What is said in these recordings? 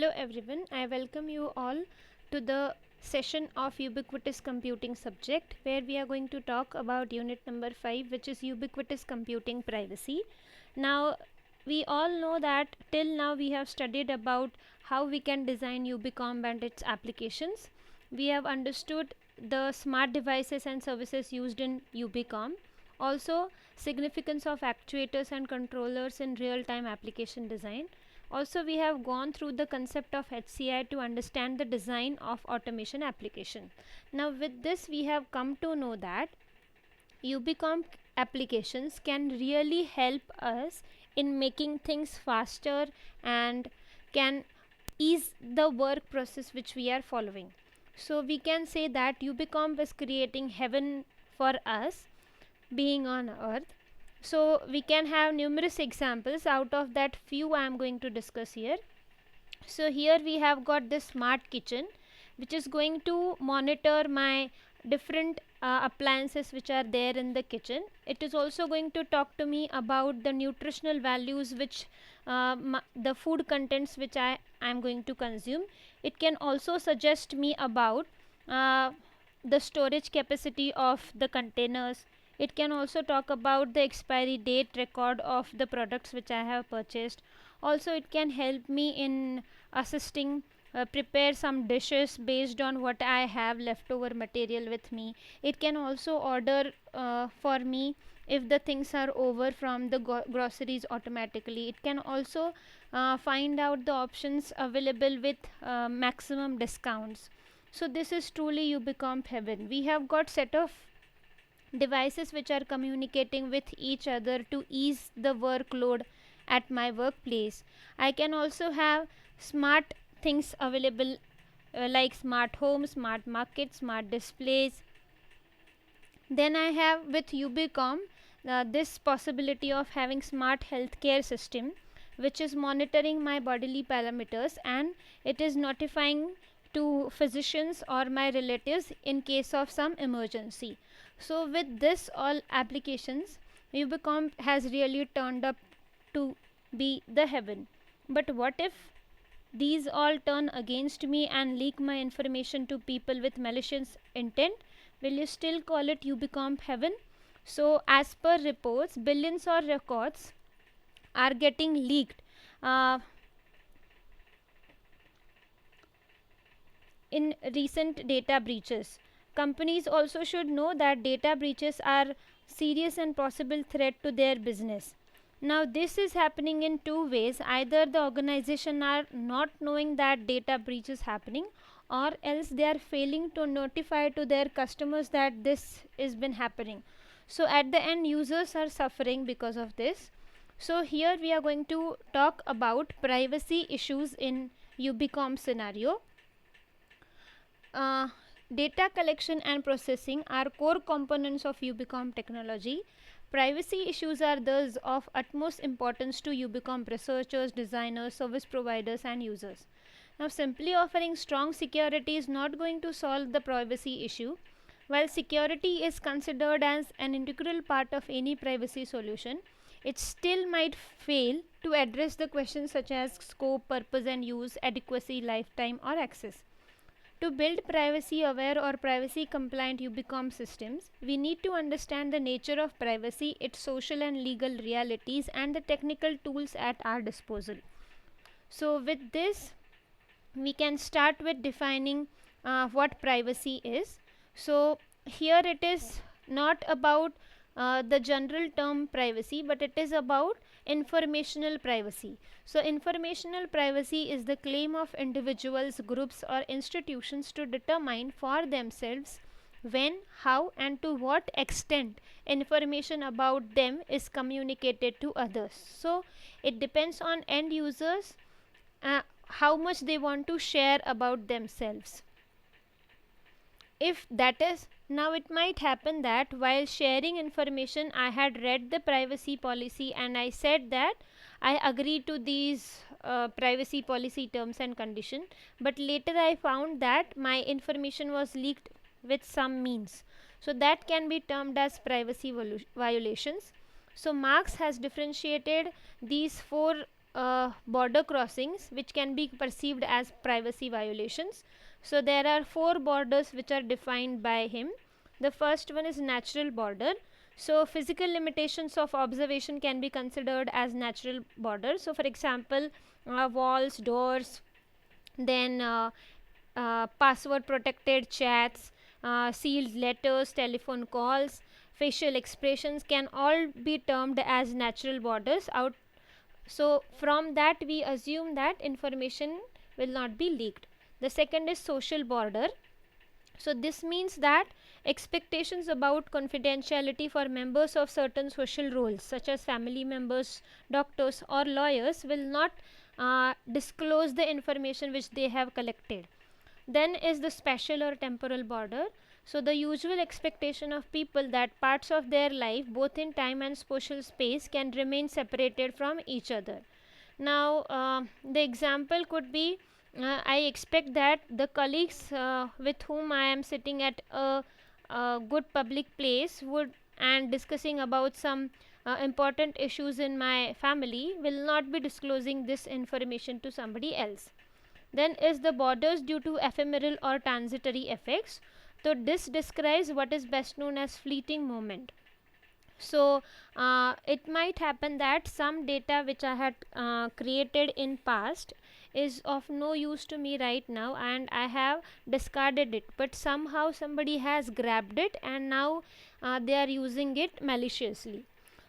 Hello everyone, I welcome you all to the session of ubiquitous computing subject where we are going to talk about unit number 5, which is ubiquitous computing privacy. Now we all know that till now we have studied about how we can design Ubicom and its applications. We have understood the smart devices and services used in Ubicom, also significance of actuators and controllers in real-time application design. Also, we have gone through the concept of HCI to understand the design of automation application. Now with this we have come to know that Ubicom applications can really help us in making things faster and can ease the work process which we are following. So we can say that Ubicom is creating heaven for us being on earth. So we can have numerous examples. Out of that few I am going to discuss here. So here we have got this smart kitchen which is going to monitor my different appliances which are there in the kitchen. It is also going to talk to me about the nutritional values which the food contents which I am going to consume. It can also suggest me about the storage capacity of the containers. It can also talk about the expiry date record of the products which I have purchased. Also it can help me in assisting prepare some dishes based on what I have leftover material with me. It can also order for me if the things are over from the groceries automatically. It can also find out the options available with maximum discounts. So this is truly Ubicom heaven. We have got set of devices which are communicating with each other to ease the workload at my workplace. I can also have smart things available like smart home, smart market, smart displays. Then I have with Ubicom this possibility of having smart healthcare system which is monitoring my bodily parameters and it is notifying to physicians or my relatives in case of some emergency. So with this all applications, Ubicom has really turned up to be the heaven. But what if these all turn against me and leak my information to people with malicious intent? Will you still call it Ubicom heaven? So as per reports, billions of records are getting leaked in recent data breaches. Companies also should know that data breaches are serious and possible threat to their business. Now this is happening in two ways. Either the organization are not knowing that data breach is happening, or else they are failing to notify to their customers that this is been happening. So at the end users are suffering because of this. So here we are going to talk about privacy issues in Ubicom scenario. Data collection and processing are core components of Ubicom technology. Privacy issues are thus of utmost importance to Ubicom researchers, designers, service providers and users. Now simply offering strong security is not going to solve the privacy issue. While security is considered as an integral part of any privacy solution, it still might fail to address the questions such as scope, purpose and use, adequacy, lifetime or access. To build privacy aware or privacy compliant Ubicom systems, we need to understand the nature of privacy, its social and legal realities and the technical tools at our disposal. So with this we can start with defining what privacy is. So here it is not about the general term privacy, but it is about informational privacy. So informational privacy is the claim of individuals, groups or institutions to determine for themselves when, how and to what extent information about them is communicated to others. So it depends on end users how much they want to share about themselves. If that is, now it might happen that while sharing information I had read the privacy policy and I said that I agree to these privacy policy terms and condition, but later I found that my information was leaked with some means. So that can be termed as privacy violations. So Marx has differentiated these four border crossings which can be perceived as privacy violations. So there are 4 borders which are defined by him. The first one is natural border. So physical limitations of observation can be considered as natural border. So for example, walls, doors, then password protected chats, sealed letters, telephone calls, facial expressions can all be termed as natural borders out. So from that we assume that information will not be leaked. The second is social border. So this means that expectations about confidentiality for members of certain social roles such as family members, doctors or lawyers will not disclose the information which they have collected. Then is the spatial or temporal border. So the usual expectation of people that parts of their life both in time and spatial space can remain separated from each other. Now the example could be, I expect that the colleagues with whom I am sitting at a good public place would and discussing about some important issues in my family will not be disclosing this information to somebody else. Then is the borders due to ephemeral or transitory effects. So this describes what is best known as fleeting moment. So it might happen that some data which I had created in past is of no use to me right now and I have discarded it, but somehow somebody has grabbed it and now they are using it maliciously.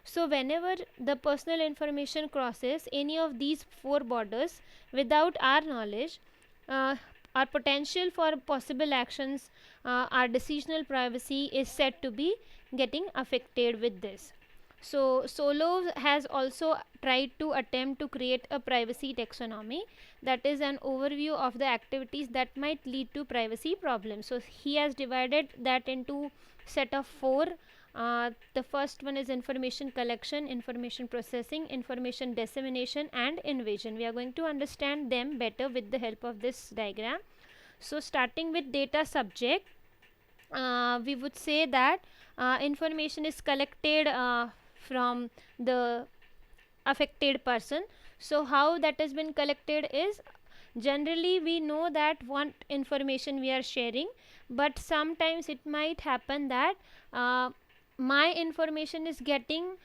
So whenever the personal information crosses any of these 4 borders without our knowledge, our potential for possible actions, our decisional privacy is said to be getting affected with this. So Solovs has also tried to attempt to create a privacy taxonomy, that is an overview of the activities that might lead to privacy problems. So he has divided that into set of 4. The first one is information collection, information processing, information dissemination and invasion. We are going to understand them better with the help of this diagram. So starting with data subject, we would say that information is collected from the affected person. So how that has been collected is, generally we know that what information we are sharing, but sometimes it might happen that my information is getting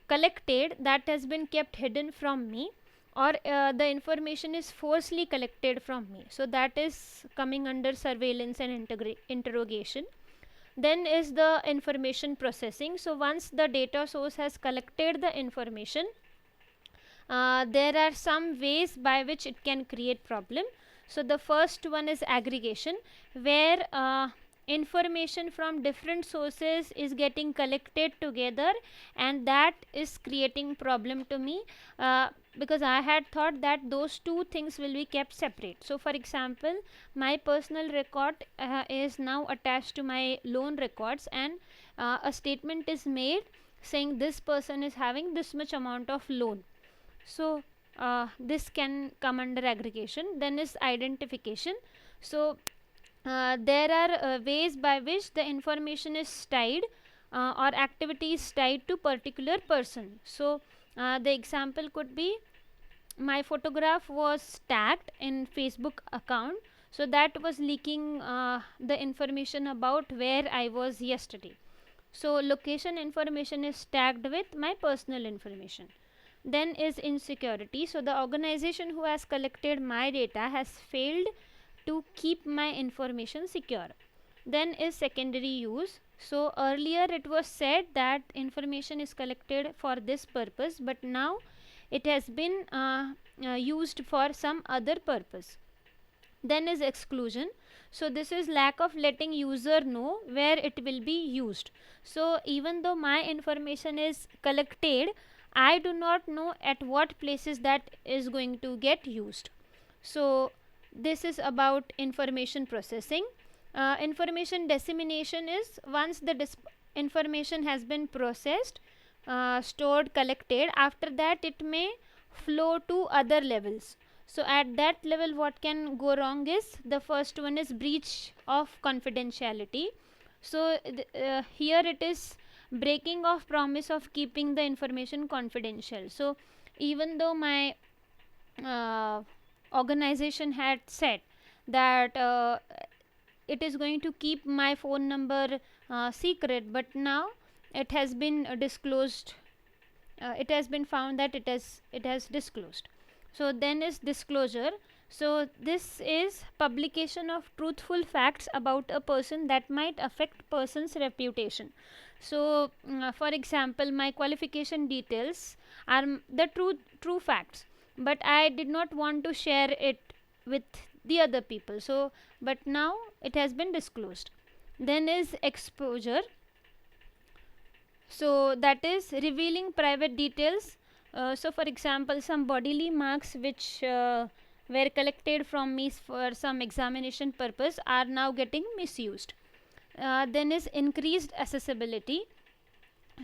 collected that has been kept hidden from me, or the information is forcibly collected from me. So that is coming under surveillance and interrogation. Then is the information processing. So once the data source has collected the information, there are some ways by which it can create problem. So the first one is aggregation, where information from different sources is getting collected together and that is creating problem to me, because I had thought that those two things will be kept separate. So for example, my personal record is now attached to my loan records and a statement is made saying this person is having this much amount of loan. So this can come under aggregation. Then is identification. So there are ways by which the information is tied or activities tied to particular person. So the example could be, my photograph was tagged in Facebook account, so that was leaking the information about where I was yesterday. So location information is tagged with my personal information. Then is insecurity. So the organization who has collected my data has failed to keep my information secure. Then is secondary use. So earlier it was said that information is collected for this purpose, but now it has been used for some other purpose. Then is exclusion. So this is lack of letting user know where it will be used. So even though my information is collected, I do not know at what places that is going to get used. So this is about information processing. Information dissemination is once the information has been processed, stored, collected, after that it may flow to other levels. So at that level what can go wrong is, the first one is breach of confidentiality. So here it is breaking of promise of keeping the information confidential. So even though my organization had said that it is going to keep my phone number secret, but now it has been disclosed. It has been found that it has disclosed. So then is disclosure. So this is publication of truthful facts about a person that might affect person's reputation. So for example, my qualification details are the true facts, but I did not want to share it with the other people. So but now it has been disclosed. Then is exposure. So that is revealing private details. So for example, some bodily marks which were collected from me for some examination purpose are now getting misused. Then is increased accessibility.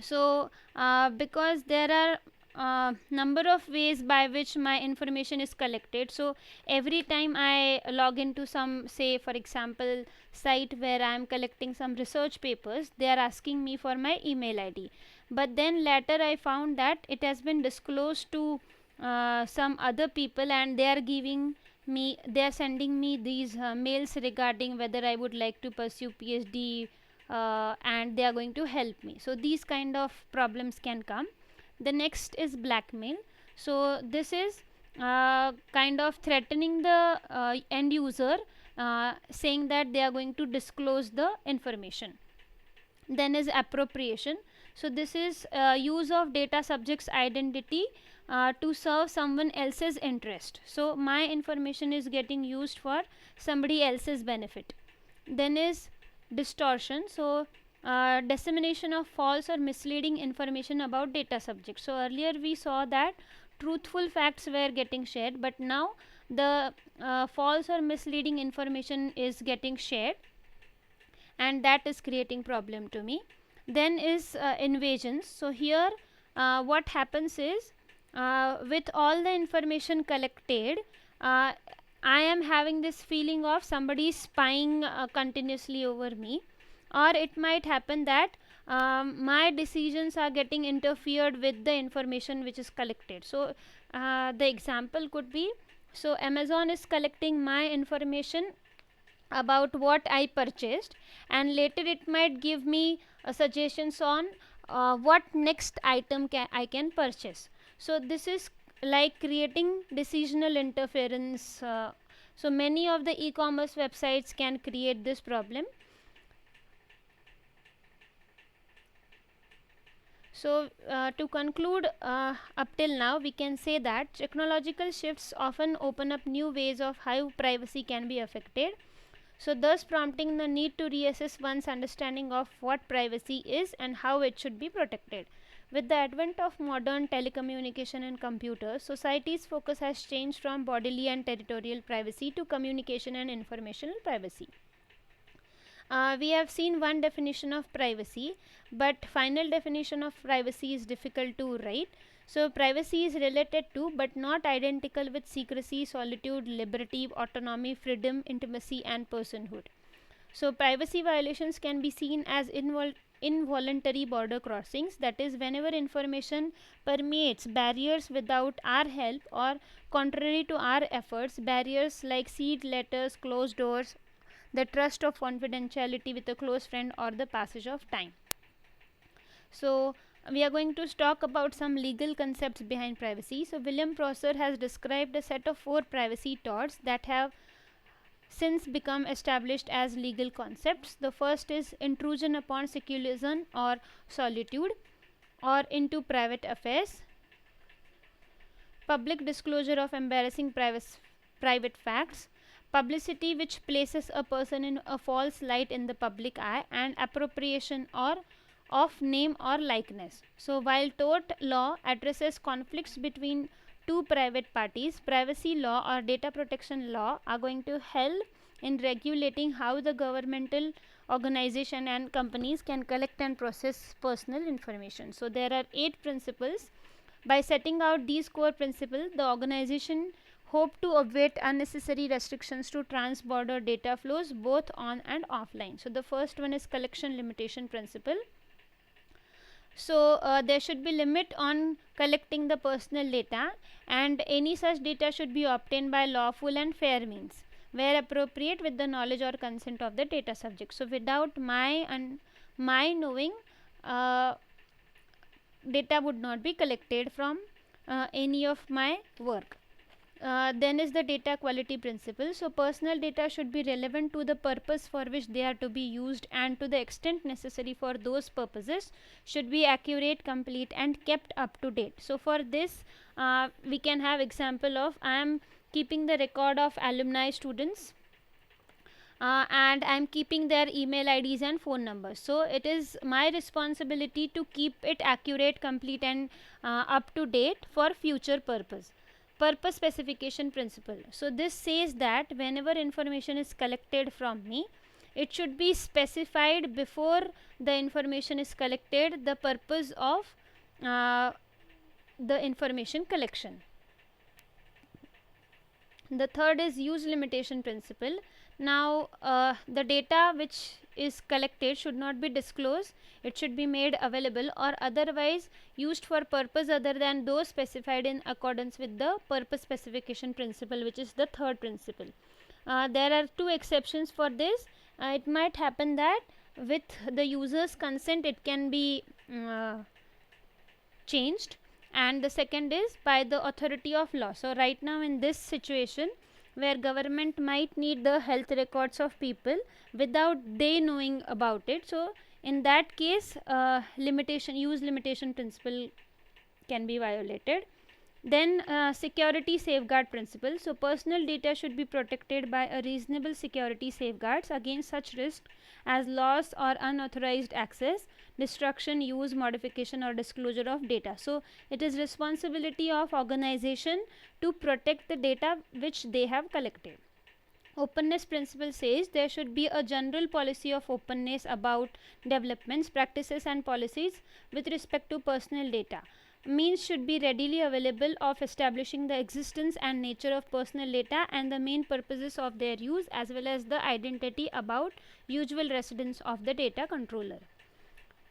So because there are number of ways by which my information is collected, so every time I log into some, say for example, site where I am collecting some research papers, they are asking me for my email ID, but then later I found that it has been disclosed to some other people, and they are sending me these mails regarding whether I would like to pursue PhD, and they are going to help me. So these kind of problems can come. The next is blackmail. So this is kind of threatening the end user, saying that they are going to disclose the information. Then is appropriation. So this is use of data subject's identity to serve someone else's interest. So my information is getting used for somebody else's benefit. Then is distortion. So dissemination of false or misleading information about data subjects. So earlier we saw that truthful facts were getting shared, but now the false or misleading information is getting shared, and that is creating problem to me. Then is invasions. So here what happens is, with all the information collected, I am having this feeling of somebody spying continuously over me, or it might happen that my decisions are getting interfered with the information which is collected. So the example could be, so Amazon is collecting my information about what I purchased, and later it might give me suggestions on what next item I can purchase. So this is like creating decisional interference. So many of the e-commerce websites can create this problem. So to conclude, up till now we can say that technological shifts often open up new ways of how privacy can be affected, so thus prompting the need to reassess one's understanding of what privacy is and how it should be protected. With the advent of modern telecommunication and computers, society's focus has changed from bodily and territorial privacy to communication and informational privacy. We have seen one definition of privacy, but final definition of privacy is difficult to write. So privacy is related to but not identical with secrecy, solitude, liberty, autonomy, freedom, intimacy and personhood. So privacy violations can be seen as involuntary border crossings, that is whenever information permeates barriers without our help or contrary to our efforts, barriers like sealed letters, closed doors, the trust of confidentiality with a close friend, or the passage of time. So we are going to talk about some legal concepts behind privacy. So William Prosser has described a set of 4 privacy torts that have since become established as legal concepts. The first is intrusion upon seclusion or solitude or into private affairs, public disclosure of embarrassing private facts, publicity which places a person in a false light in the public eye, and appropriation or of name or likeness. So while tort law addresses conflicts between two private parties, privacy law or data protection law are going to help in regulating how the governmental organization and companies can collect and process personal information. So there are 8 principles. By setting out these core principles, the organization hope to avoid unnecessary restrictions to trans-border data flows both on and offline. So the first one is collection limitation principle. So there should be limit on collecting the personal data, and any such data should be obtained by lawful and fair means, where appropriate, with the knowledge or consent of the data subject. So without my knowing, data would not be collected from any of my work. Then is the data quality principle. So personal data should be relevant to the purpose for which they are to be used, and to the extent necessary for those purposes should be accurate, complete, and kept up to date. So for this we can have example of, I am keeping the record of alumni students, and I am keeping their email IDs and phone numbers. So it is my responsibility to keep it accurate, complete, and up to date for future purpose. Purpose specification principle. So this says that whenever information is collected from me, it should be specified before the information is collected the purpose of the information collection. The third is use limitation principle. Now the data which is collected should not be disclosed. It should be made available or otherwise used for purpose other than those specified in accordance with the purpose specification principle, which is the third principle. There are two exceptions for this. It might happen that with the user's consent it can be changed, and the second is by the authority of law. So right now in this situation where government might need the health records of people without they knowing about it, so in that case use limitation principle can be violated. Then security safeguard principle. So personal data should be protected by a reasonable security safeguards against such risks as loss or unauthorized access, destruction, use, modification, or disclosure of data. So it is responsibility of organization to protect the data which they have collected. Openness principle says there should be a general policy of openness about developments, practices, and policies with respect to personal data. Means should be readily available of establishing the existence and nature of personal data and the main purposes of their use, as well as the identity about usual residence of the data controller.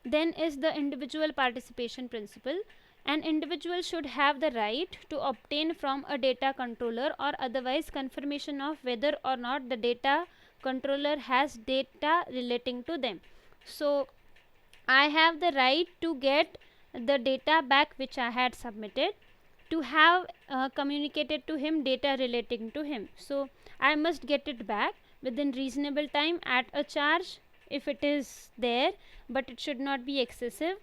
Then is the individual participation principle. An individual should have the right to obtain from a data controller or otherwise confirmation of whether or not the data controller has data relating to them. So I have the right to get the data back which I had submitted, to have communicated to him data relating to him. So I must get it back within reasonable time at a charge if it is there, but it should not be excessive.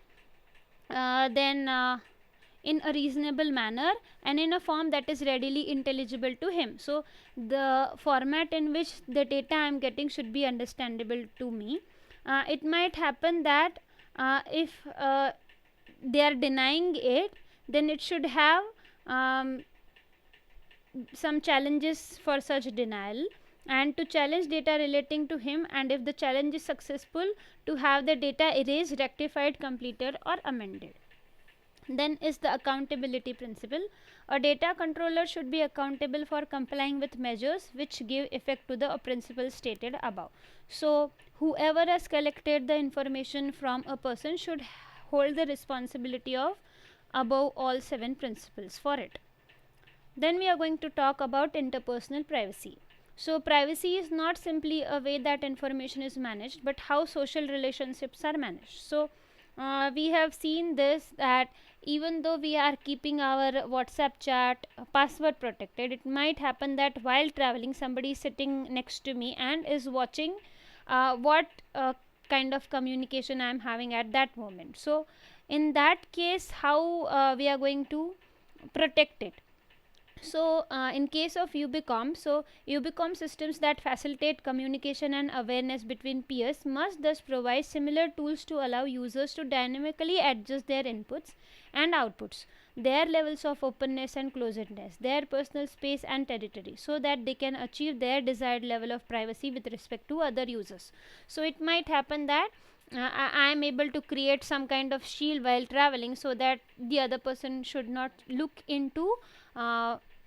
Then in a reasonable manner and in a form that is readily intelligible to him. So the format in which the data I am getting should be understandable to me. It might happen that if they are denying it, then it should have some challenges for such denial, and to challenge data relating to him, and if the challenge is successful, to have the data erased, rectified, completed, or amended. Then is the accountability principle. A data controller should be accountable for complying with measures which give effect to the principles stated above. So whoever has collected the information from a person should hold the responsibility of above all 7 principles for it. Then we are going to talk about interpersonal privacy. So privacy is not simply a way that information is managed, but how social relationships are managed. So we have seen this, that even though we are keeping our WhatsApp chat password protected, it might happen that while traveling somebody is sitting next to me and is watching what kind of communication I am having at that moment. So in that case, how we are going to protect it? So in case of Ubicom, so Ubicom systems that facilitate communication and awareness between peers must thus provide similar tools to allow users to dynamically adjust their inputs and outputs, their levels of openness and closedness, their personal space and territory, so that they can achieve their desired level of privacy with respect to other users. So it might happen that I am able to create some kind of shield while traveling, so that the other person should not look into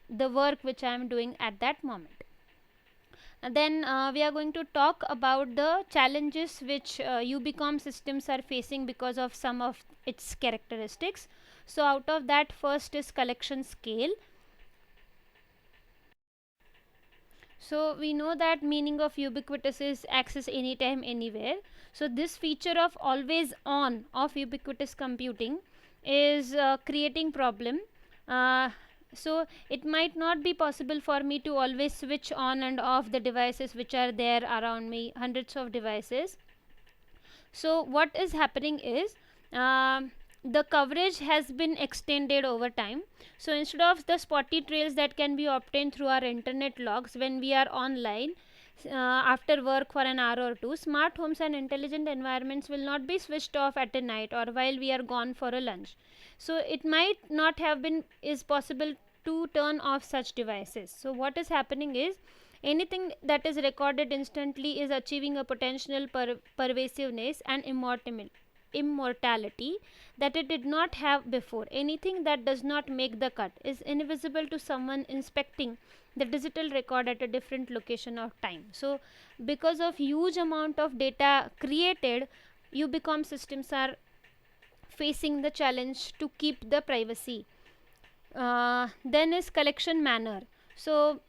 the work which I am doing at that moment. then we are going to talk about the challenges which UBCOM systems are facing because of some of its characteristics. So out of that, first is collection scale. So we know that meaning of ubiquitous is access anytime, anywhere. So this feature of always on of ubiquitous computing is creating problem. So it might not be possible for me to always switch on and off the devices which are there around me, hundreds of devices. So what is happening is the coverage has been extended over time. So instead of the spotty trails that can be obtained through our internet logs when we are online after work for an hour or two, smart homes and intelligent environments will not be switched off at a night or while we are gone for a lunch. So it might not have been is possible to turn off such devices. So what is happening is anything that is recorded instantly is achieving a potential pervasiveness and immortality that it did not have before. Anything that does not make the cut is invisible to someone inspecting the digital record at a different location of time. So because of huge amount of data created, UBCOM systems are facing the challenge to keep the privacy. Then is collection manner. So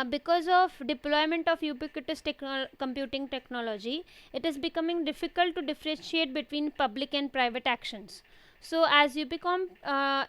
because of deployment of ubiquitous computing technology, it is becoming difficult to differentiate between public and private actions. So as UBCOM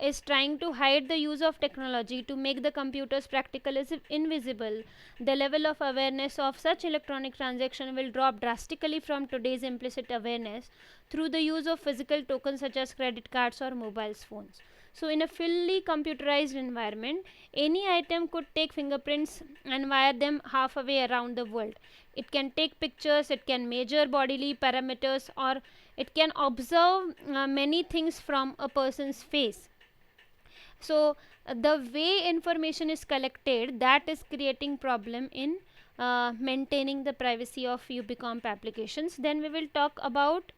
is trying to hide the use of technology to make the computers practical is invisible, the level of awareness of such electronic transaction will drop drastically from today's implicit awareness through the use of physical tokens such as credit cards or mobile phones. So in a fully computerized environment, any item could take fingerprints and wire them half away around the world. It can take pictures, it can measure bodily parameters, or it can observe many things from a person's face. So the way information is collected, that is creating problem in maintaining the privacy of UBCOM applications. Then we will talk about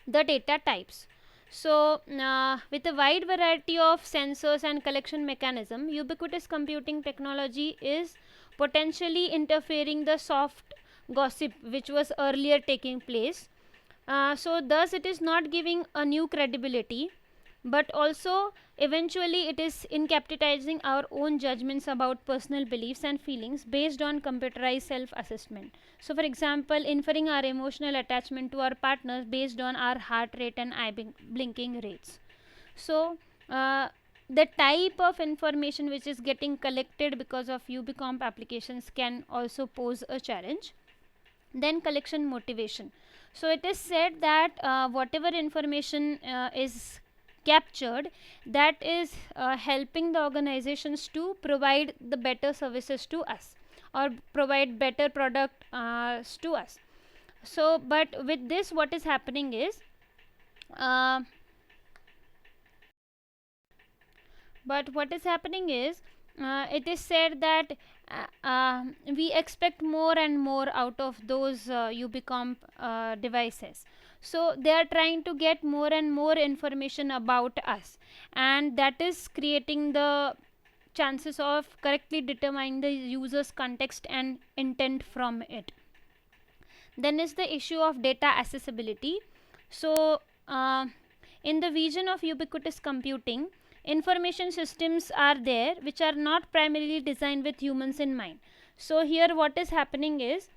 the data types. So with a wide variety of sensors and collection mechanism, ubiquitous computing technology is potentially interfering the soft gossip which was earlier taking place. So thus it is not giving a new credibility, but also eventually it is incapacitating our own judgments about personal beliefs and feelings based on computerized self-assessment. So for example, inferring our emotional attachment to our partners based on our heart rate and eye blinking rates. So the type of information which is getting collected because of UBCOM applications can also pose a challenge. Then collection motivation. So it is said that whatever information is captured, that is helping the organizations to provide the better services to us or provide better product to us. So but with this, what is happening is it is said that we expect more and more out of those UBCOM devices. So they are trying to get more and more information about us, and that is creating the chances of correctly determining the user's context and intent from it. Then is the issue of data accessibility. So in the vision of ubiquitous computing, information systems are there which are not primarily designed with humans in mind. So here what is happening is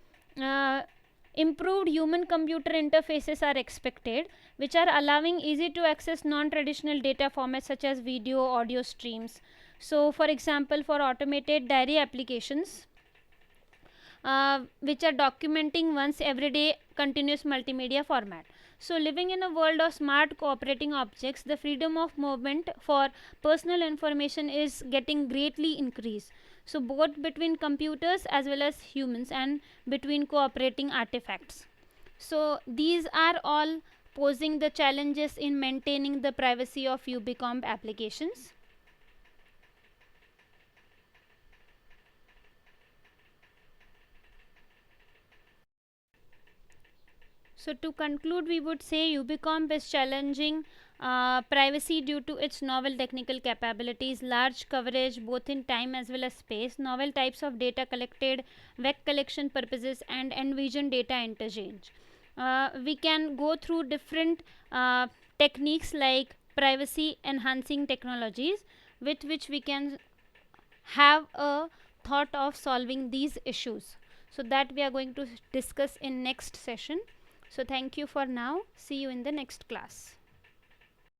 improved human computer interfaces are expected, which are allowing easy to access non-traditional data formats such as video, audio streams. So for example, for automated diary applications which are documenting one's everyday continuous multimedia format. So living in a world of smart cooperating objects, the freedom of movement for personal information is getting greatly increased. So both between computers as well as humans and between cooperating artifacts. So these are all posing the challenges in maintaining the privacy of UBCOM applications. So to conclude, we would say UBCOM is challenging Privacy due to its novel technical capabilities, large coverage both in time as well as space, novel types of data collected, vec collection purposes, and envision data interchange. We can go through different techniques like privacy enhancing technologies with which we can have a thought of solving these issues. So that we are going to discuss in next session. So thank you for now. See you in the next class.